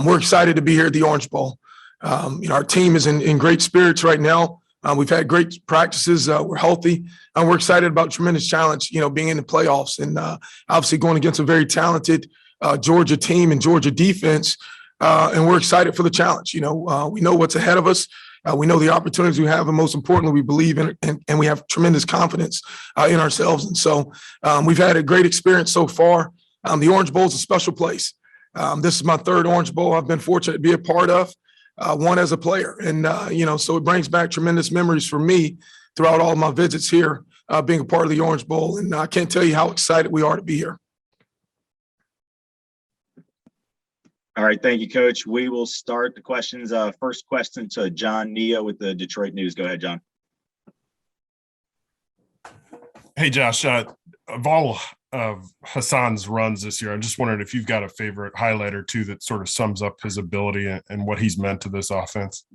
we're excited to be here at the Orange Bowl. Our team is in great spirits right now. We've had great practices. We're healthy, and we're excited about tremendous challenge, being in the playoffs and obviously going against a very talented Georgia team and Georgia defense. And we're excited for the challenge. We know what's ahead of us. We know the opportunities we have, and most importantly, we believe in it, and we have tremendous confidence in ourselves. And so we've had a great experience so far. The Orange Bowl is a special place. This is my third Orange Bowl I've been fortunate to be a part of, one as a player. And, so it brings back tremendous memories for me throughout all of my visits here, being a part of the Orange Bowl. And I can't tell you how excited we are to be here. All right. Thank you, Coach. We will start the questions. First question to John Neo with the Detroit News. Go ahead, John. Hey, Josh. Of all of Hassan's runs this year, I'm just wondering if you've got a favorite highlight or two that sort of sums up his ability and what he's meant to this offense.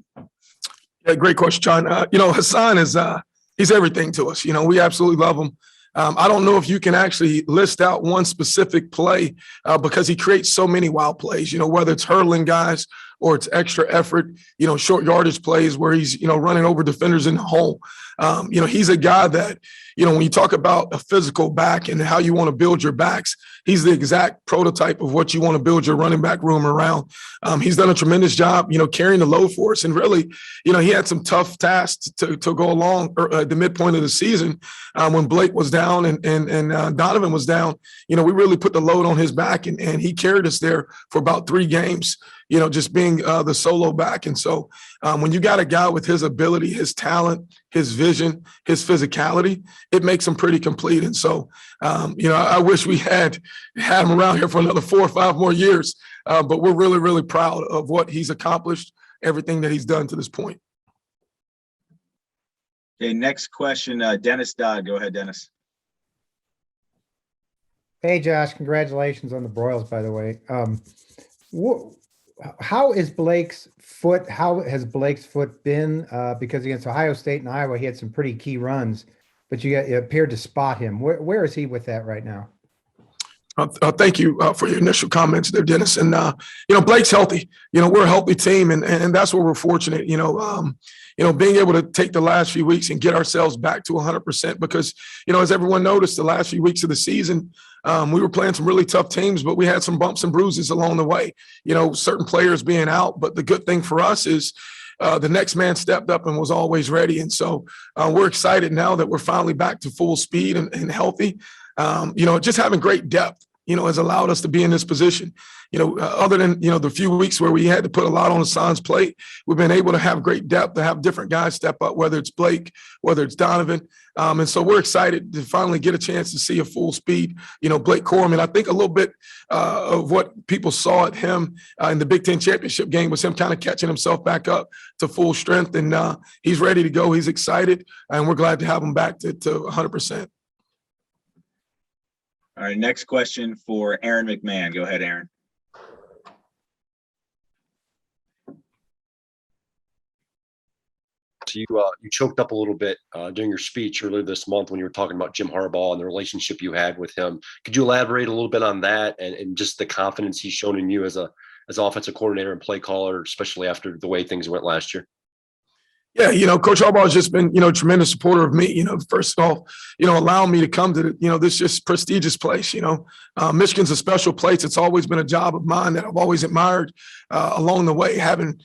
Yeah, great question, John. Hassan is he's everything to us. We absolutely love him. I don't know if you can actually list out one specific play because he creates so many wild plays, whether it's hurdling guys or it's extra effort, short yardage plays where he's, running over defenders in the hole. He's a guy that, when you talk about a physical back and how you want to build your backs, he's the exact prototype of what you want to build your running back room around. He's done a tremendous job, carrying the load for us. And really, he had some tough tasks to go along at the midpoint of the season when Blake was down and Donovan was down. We really put the load on his back, and he carried us there for about 3 games, just being the solo back. And so when you got a guy with his ability, his talent, his vision, his physicality, it makes him pretty complete. And so, I wish we had him around here for another 4 or 5 more years, but we're really, really proud of what he's accomplished, everything that he's done to this point. Okay, next question, Dennis Dodd. Go ahead, Dennis. Hey, Josh, congratulations on the Broyles, by the way. How has Blake's foot been? Because against Ohio State and Iowa, he had some pretty key runs, but you appeared to spot him. Where is he with that right now? Thank you for your initial comments there, Dennis. And, Blake's healthy. We're a healthy team, and that's where we're fortunate, being able to take the last few weeks and get ourselves back to 100% because, as everyone noticed, the last few weeks of the season, we were playing some really tough teams, but we had some bumps and bruises along the way, certain players being out. But the good thing for us is the next man stepped up and was always ready. And so we're excited now that we're finally back to full speed and healthy. Just having great depth, has allowed us to be in this position. Other than, the few weeks where we had to put a lot on Hassan's plate, we've been able to have great depth, to have different guys step up, whether it's Blake, whether it's Donovan. And so we're excited to finally get a chance to see a full speed, Blake Corum. I think a little bit of what people saw at him in the Big Ten championship game was him kind of catching himself back up to full strength. And he's ready to go. He's excited. And we're glad to have him back to 100%. All right, next question for Aaron McMahon. Go ahead, Aaron. So you choked up a little bit during your speech earlier this month when you were talking about Jim Harbaugh and the relationship you had with him. Could you elaborate a little bit on that and just the confidence he's shown in you as offensive coordinator and play caller, especially after the way things went last year? Yeah, Coach Harbaugh has just been, a tremendous supporter of me, first of all, allowing me to come to, this just prestigious place, Michigan's a special place. It's always been a job of mine that I've always admired along the way, having,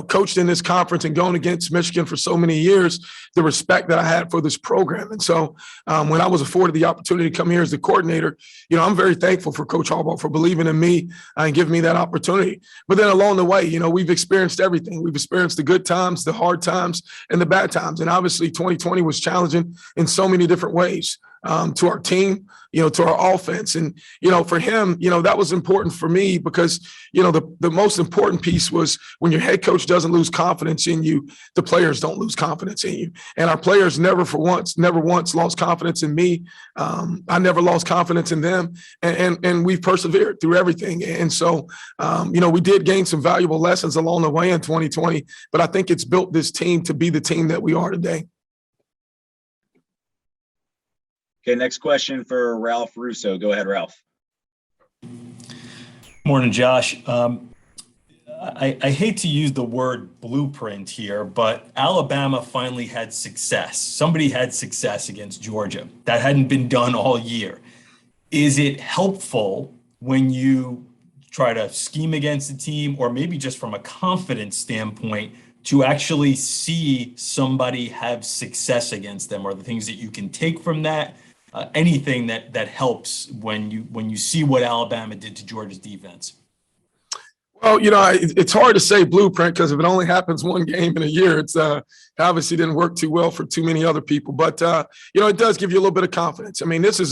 coached in this conference and going against Michigan for so many years, the respect that I had for this program. And so when I was afforded the opportunity to come here as the coordinator, I'm very thankful for Coach Harbaugh for believing in me and giving me that opportunity. But then along the way, we've experienced everything. We've experienced the good times, the hard times, and the bad times. And obviously 2020 was challenging in so many different ways to our team, to our offense. And, for him, that was important for me because, the most important piece was when your head coach doesn't lose confidence in you, the players don't lose confidence in you. And our players never once lost confidence in me. I never lost confidence in them. And we've persevered through everything. And so, we did gain some valuable lessons along the way in 2020, but I think it's built this team to be the team that we are today. Okay, next question for Ralph Russo. Go ahead, Ralph. Morning, Josh. I hate to use the word blueprint here, but Alabama finally had success. Somebody had success against Georgia. That hadn't been done all year. Is it helpful when you try to scheme against a team, or maybe just from a confidence standpoint, to actually see somebody have success against them? Or the things that you can take from that? Anything that helps when you see what Alabama did to Georgia's defense? Well, it's hard to say blueprint because if it only happens one game in a year, it's obviously didn't work too well for too many other people. But it does give you a little bit of confidence. I mean, this is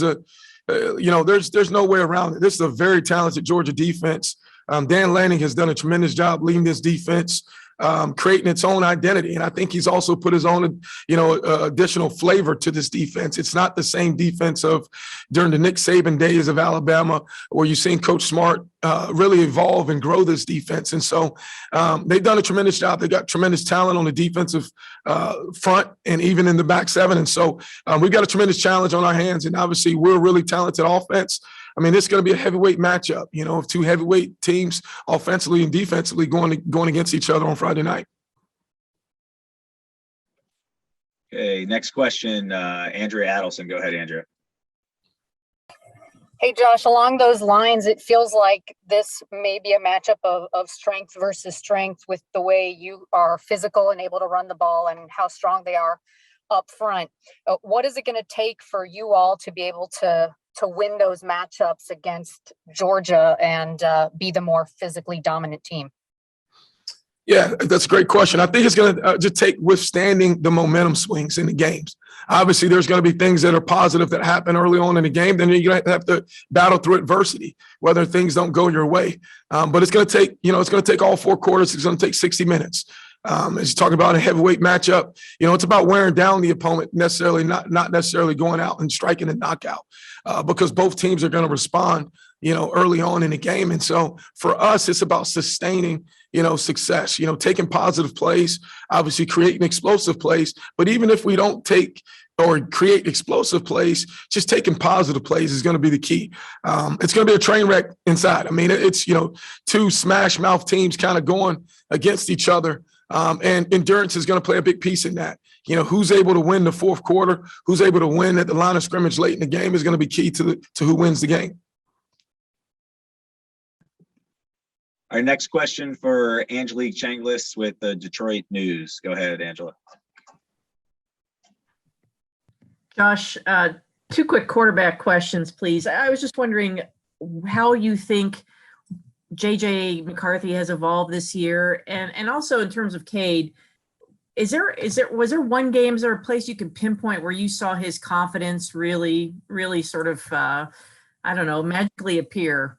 there's no way around it. This is a very talented Georgia defense. Dan Lanning has done a tremendous job leading this defense, creating its own identity. And I think he's also put his own, additional flavor to this defense. It's not the same defense of during the Nick Saban days of Alabama, where you've seen Coach Smart really evolve and grow this defense. And so they've done a tremendous job. They got tremendous talent on the defensive front and even in the back seven. And so we've got a tremendous challenge on our hands. And obviously we're a really talented offense. I mean, this is going to be a heavyweight matchup, of two heavyweight teams offensively and defensively going against each other on Friday night. Okay, next question, Andrea Adelson. Go ahead, Andrea. Hey, Josh, along those lines, it feels like this may be a matchup of strength versus strength with the way you are physical and able to run the ball and how strong they are up front. What is it going to take for you all to be able to win those matchups against Georgia and be the more physically dominant team? Yeah, that's a great question. I think it's going to just take withstanding the momentum swings in the games. Obviously, there's going to be things that are positive that happen early on in the game. Then you're going to have to battle through adversity, whether things don't go your way. But it's going to take, it's going to take all 4 quarters. It's going to take 60 minutes. As you talk about a heavyweight matchup, it's about wearing down the opponent, necessarily not necessarily going out and striking a knockout, because both teams are going to respond, early on in the game. And so for us, it's about sustaining, success, taking positive plays, obviously creating explosive plays. But even if we don't take or create explosive plays, just taking positive plays is going to be the key. It's going to be a train wreck inside. I mean, it's, two smash mouth teams kind of going against each other. And endurance is going to play a big piece in that. Who's able to win the fourth quarter, who's able to win at the line of scrimmage late in the game is going to be key to who wins the game. Our next question for Angelique Changlis with the Detroit News. Go ahead, Angela. Josh, 2 quick quarterback questions, please. I was just wondering how you think JJ McCarthy has evolved this year, and also in terms of Cade, was there one game, is there a place you can pinpoint where you saw his confidence really sort of magically appear?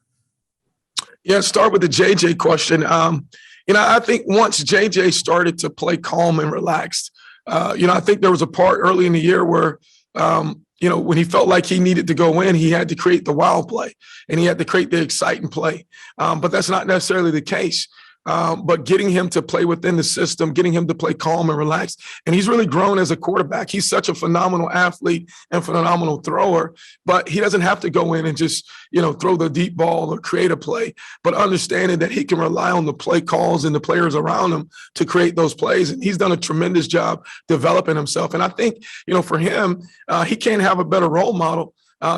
Yeah, start with the JJ question. I think once JJ started to play calm and relaxed, I think there was a part early in the year where when he felt like he needed to go in, he had to create the wild play and he had to create the exciting play. But that's not necessarily the case. But getting him to play within the system, getting him to play calm and relaxed. And he's really grown as a quarterback. He's such a phenomenal athlete and phenomenal thrower, but he doesn't have to go in and just, throw the deep ball or create a play, but understanding that he can rely on the play calls and the players around him to create those plays. And he's done a tremendous job developing himself. And I think, for him, he can't have a better role model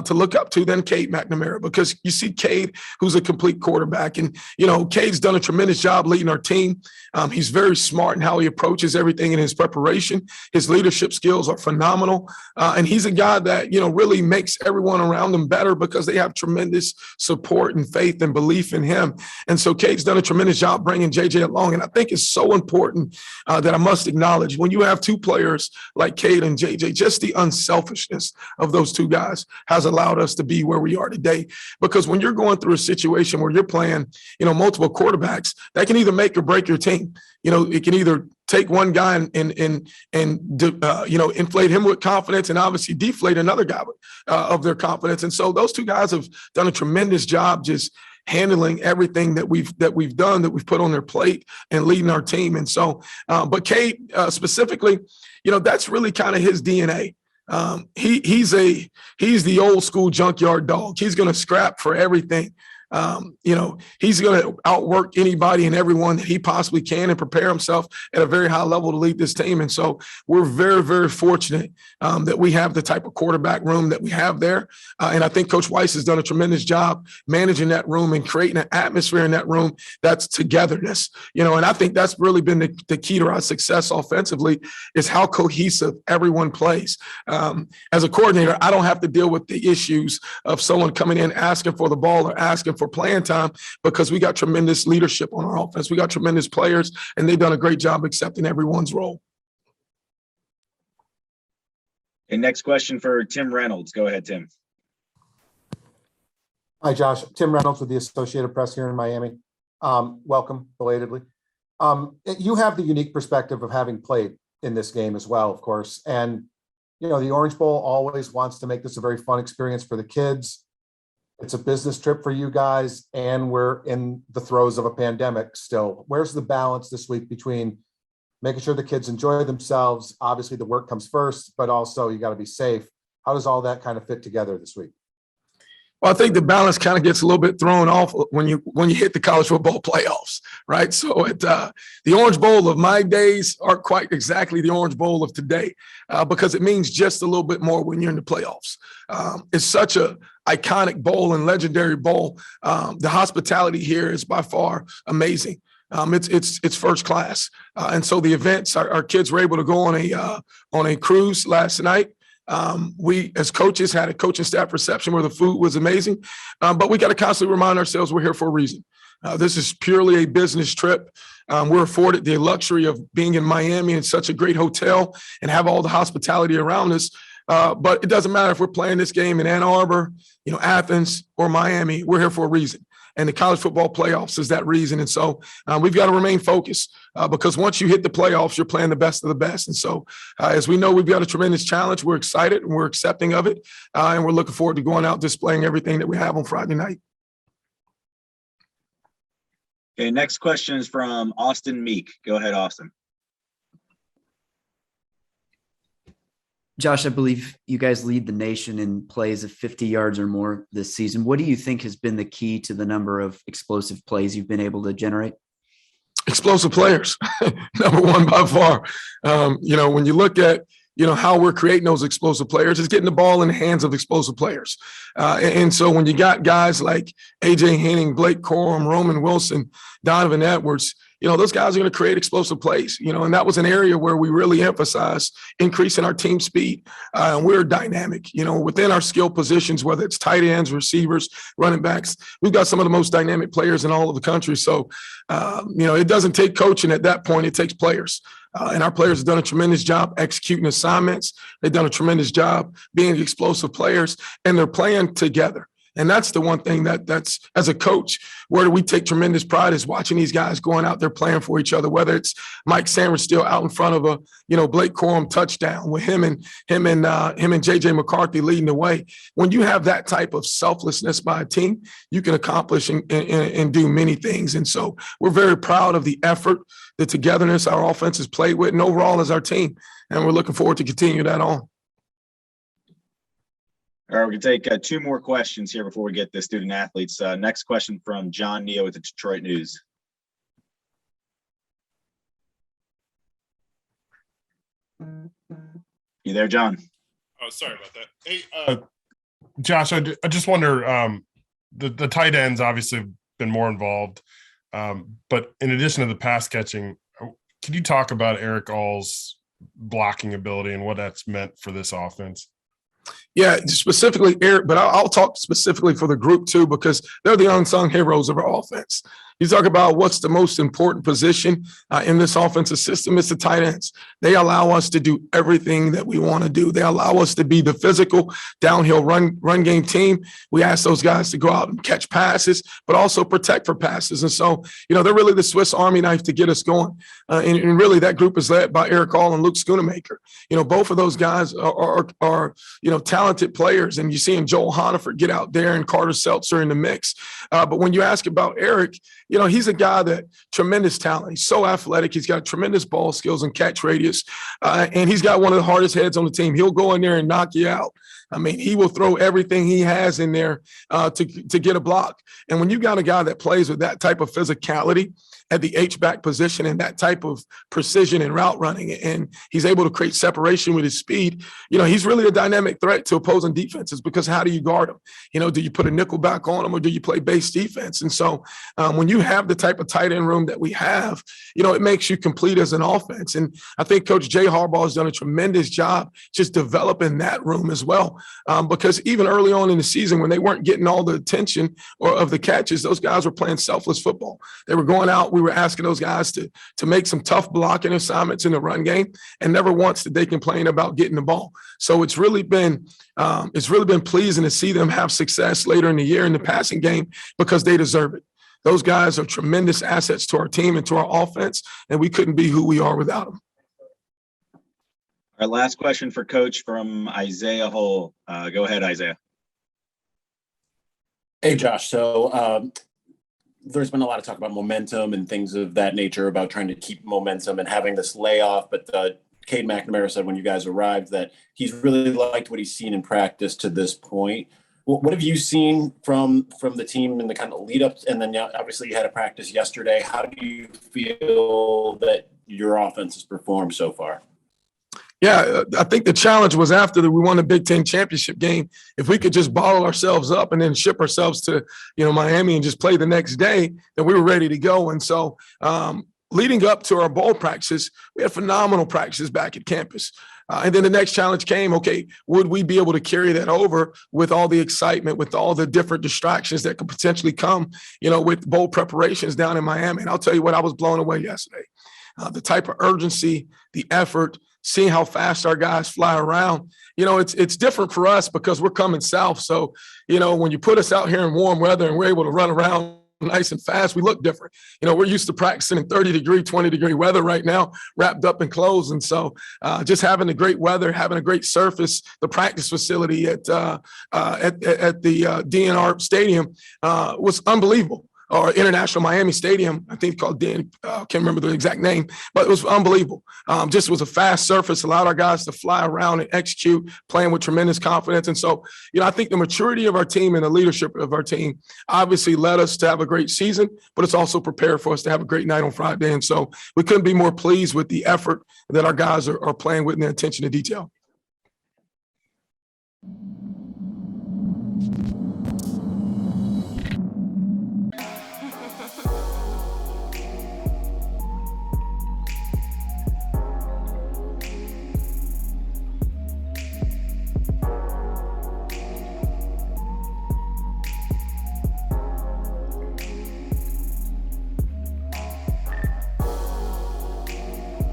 to look up to than Cade McNamara, because you see Cade, who's a complete quarterback. And, Cade's done a tremendous job leading our team. He's very smart in how he approaches everything in his preparation. His leadership skills are phenomenal. And he's a guy that, really makes everyone around him better because they have tremendous support and faith and belief in him. And so Cade's done a tremendous job bringing JJ along. And I think it's so important that I must acknowledge when you have 2 players like Cade and JJ, just the unselfishness of those 2 guys has allowed us to be where we are today. Because when you're going through a situation where you're playing, multiple quarterbacks, that can either make or break your team. It can either take one guy and inflate him with confidence and obviously deflate another guy of their confidence. And so those 2 guys have done a tremendous job just handling everything that we've done, that we've put on their plate and leading our team. And so, but Cade specifically, that's really kind of his DNA. He's the old school junkyard dog. He's going to scrap for everything. He's going to outwork anybody and everyone that he possibly can and prepare himself at a very high level to lead this team. And so we're very, very fortunate that we have the type of quarterback room that we have there. And I think Coach Weiss has done a tremendous job managing that room and creating an atmosphere in that room that's togetherness. And I think that's really been the key to our success offensively is how cohesive everyone plays. As a coordinator, I don't have to deal with the issues of someone coming in asking for the ball or asking for playing time because we got tremendous leadership on our offense. We got tremendous players, and they've done a great job accepting everyone's role. And next question for Tim Reynolds. Go ahead, Tim. Hi, Josh. Tim Reynolds with the Associated Press here in Miami. Welcome, belatedly. You have the unique perspective of having played in this game as well, of course. And, the Orange Bowl always wants to make this a very fun experience for the kids. It's a business trip for you guys, and we're in the throes of a pandemic still. Where's the balance this week between making sure the kids enjoy themselves? Obviously, the work comes first, but also you got to be safe. How does all that kind of fit together this week? Well, I think the balance kind of gets a little bit thrown off when you hit the college football playoffs, right? So the Orange Bowl of my days aren't quite exactly the Orange Bowl of today because it means just a little bit more when you're in the playoffs. It's such a iconic bowl and legendary bowl. The hospitality here is by far amazing. It's first class, and so the events. Our kids were able to go on a cruise last night. We, as coaches, had a coaching staff reception where the food was amazing, but we got to constantly remind ourselves we're here for a reason. This is purely a business trip. We're afforded the luxury of being in Miami in such a great hotel and have all the hospitality around us. But it doesn't matter if we're playing this game in Ann Arbor, Athens, or Miami. We're here for a reason. And the college football playoffs is that reason. And so we've got to remain focused because once you hit the playoffs, you're playing the best of the best. And so as we know, we've got a tremendous challenge. We're excited and we're accepting of it. And we're looking forward to going out displaying everything that we have on Friday night. Okay, next question is from Austin Meek. Go ahead, Austin. Josh, I believe you guys lead the nation in plays of 50 yards or more this season. What do you think has been the key to the number of explosive plays you've been able to generate? Explosive players, number one by far. When you look at, how we're creating those explosive players, it's getting the ball in the hands of explosive players. And so when you got guys like A.J. Henning, Blake Corum, Roman Wilson, Donovan Edwards, those guys are going to create explosive plays, and that was an area where we really emphasized increasing our team speed. And we're dynamic, within our skill positions, whether it's tight ends, receivers, running backs, we've got some of the most dynamic players in all of the country. So, it doesn't take coaching at that point, it takes players. And our players have done a tremendous job executing assignments. They've done a tremendous job being explosive players, and they're playing together. And that's the one thing that's, as a coach, where we take tremendous pride is watching these guys going out there playing for each other, whether it's Mike Sanders still out in front of a, Blake Corum touchdown with him and JJ McCarthy leading the way. When you have that type of selflessness by a team, you can accomplish and do many things. And so we're very proud of the effort, the togetherness our offense has played with, and overall as our team. And we're looking forward to continue that on. All right, we can take two more questions here before we get the student athletes. Next question from John Neo with the Detroit News. You there, John? Oh, sorry about that. Hey, Josh, I just wonder, the tight ends obviously have been more involved, but in addition to the pass catching, can you talk about Eric All's blocking ability and what that's meant for this offense? Yeah, specifically Eric, but I'll talk specifically for the group too, because they're the unsung heroes of our offense. You talk about what's the most important position in this offensive system. It's the tight ends. They allow us to do everything that we want to do. They allow us to be the physical downhill run game team. We ask those guys to go out and catch passes, but also protect for passes. And so, they're really the Swiss Army knife to get us going. And really that group is led by Eric All and Luke Schoonemaker. Both of those guys are talented players. And you're seeing Joel Honiford get out there and Carter Seltzer in the mix. But when you ask about Eric, he's a guy that tremendous talent. He's so athletic. He's got tremendous ball skills and catch radius. And he's got one of the hardest heads on the team. He'll go in there and knock you out. I mean, he will throw everything he has in there to get a block. And when you got a guy that plays with that type of physicality at the H-back position and that type of precision and route running, and he's able to create separation with his speed, he's really a dynamic threat to opposing defenses, because how do you guard him? Do you put a nickel back on him, or do you play base defense? And so when you have the type of tight end room that we have, it makes you complete as an offense. And I think Coach Jay Harbaugh has done a tremendous job just developing that room as well. Because even early on in the season, when they weren't getting all the attention or of the catches, those guys were playing selfless football. They were going out. We were asking those guys to make some tough blocking assignments in the run game, and never once did they complain about getting the ball. So it's really been pleasing to see them have success later in the year in the passing game, because they deserve it. Those guys are tremendous assets to our team and to our offense, and we couldn't be who we are without them. Our last question for Coach from Isaiah Hull. Go ahead, Isaiah. Hey, Josh. So there's been a lot of talk about momentum and things of that nature, about trying to keep momentum and having this layoff. But Cade McNamara said when you guys arrived that he's really liked what he's seen in practice to this point. What have you seen from the team in the kind of lead up? And then obviously you had a practice yesterday. How do you feel that your offense has performed so far? Yeah, I think the challenge was after we won the Big Ten championship game, if we could just bottle ourselves up and then ship ourselves to, Miami and just play the next day, then we were ready to go. And so leading up to our bowl practices, we had phenomenal practices back at campus. And then the next challenge came, okay, would we be able to carry that over with all the excitement, with all the different distractions that could potentially come, with bowl preparations down in Miami? And I'll tell you what, I was blown away yesterday. The type of urgency, the effort, seeing how fast our guys fly around. It's different for us because we're coming south. So, when you put us out here in warm weather and we're able to run around nice and fast, we look different. We're used to practicing in 30-degree, 20-degree weather right now, wrapped up in clothes. And so just having the great weather, having a great surface, the practice facility at the DNR Stadium was unbelievable. Or International Miami Stadium, I think called Dan, can't remember the exact name, but it was unbelievable. Just was a fast surface, allowed our guys to fly around and execute, playing with tremendous confidence. And so, I think the maturity of our team and the leadership of our team obviously led us to have a great season, but it's also prepared for us to have a great night on Friday. And so we couldn't be more pleased with the effort that our guys are playing with and their attention to detail.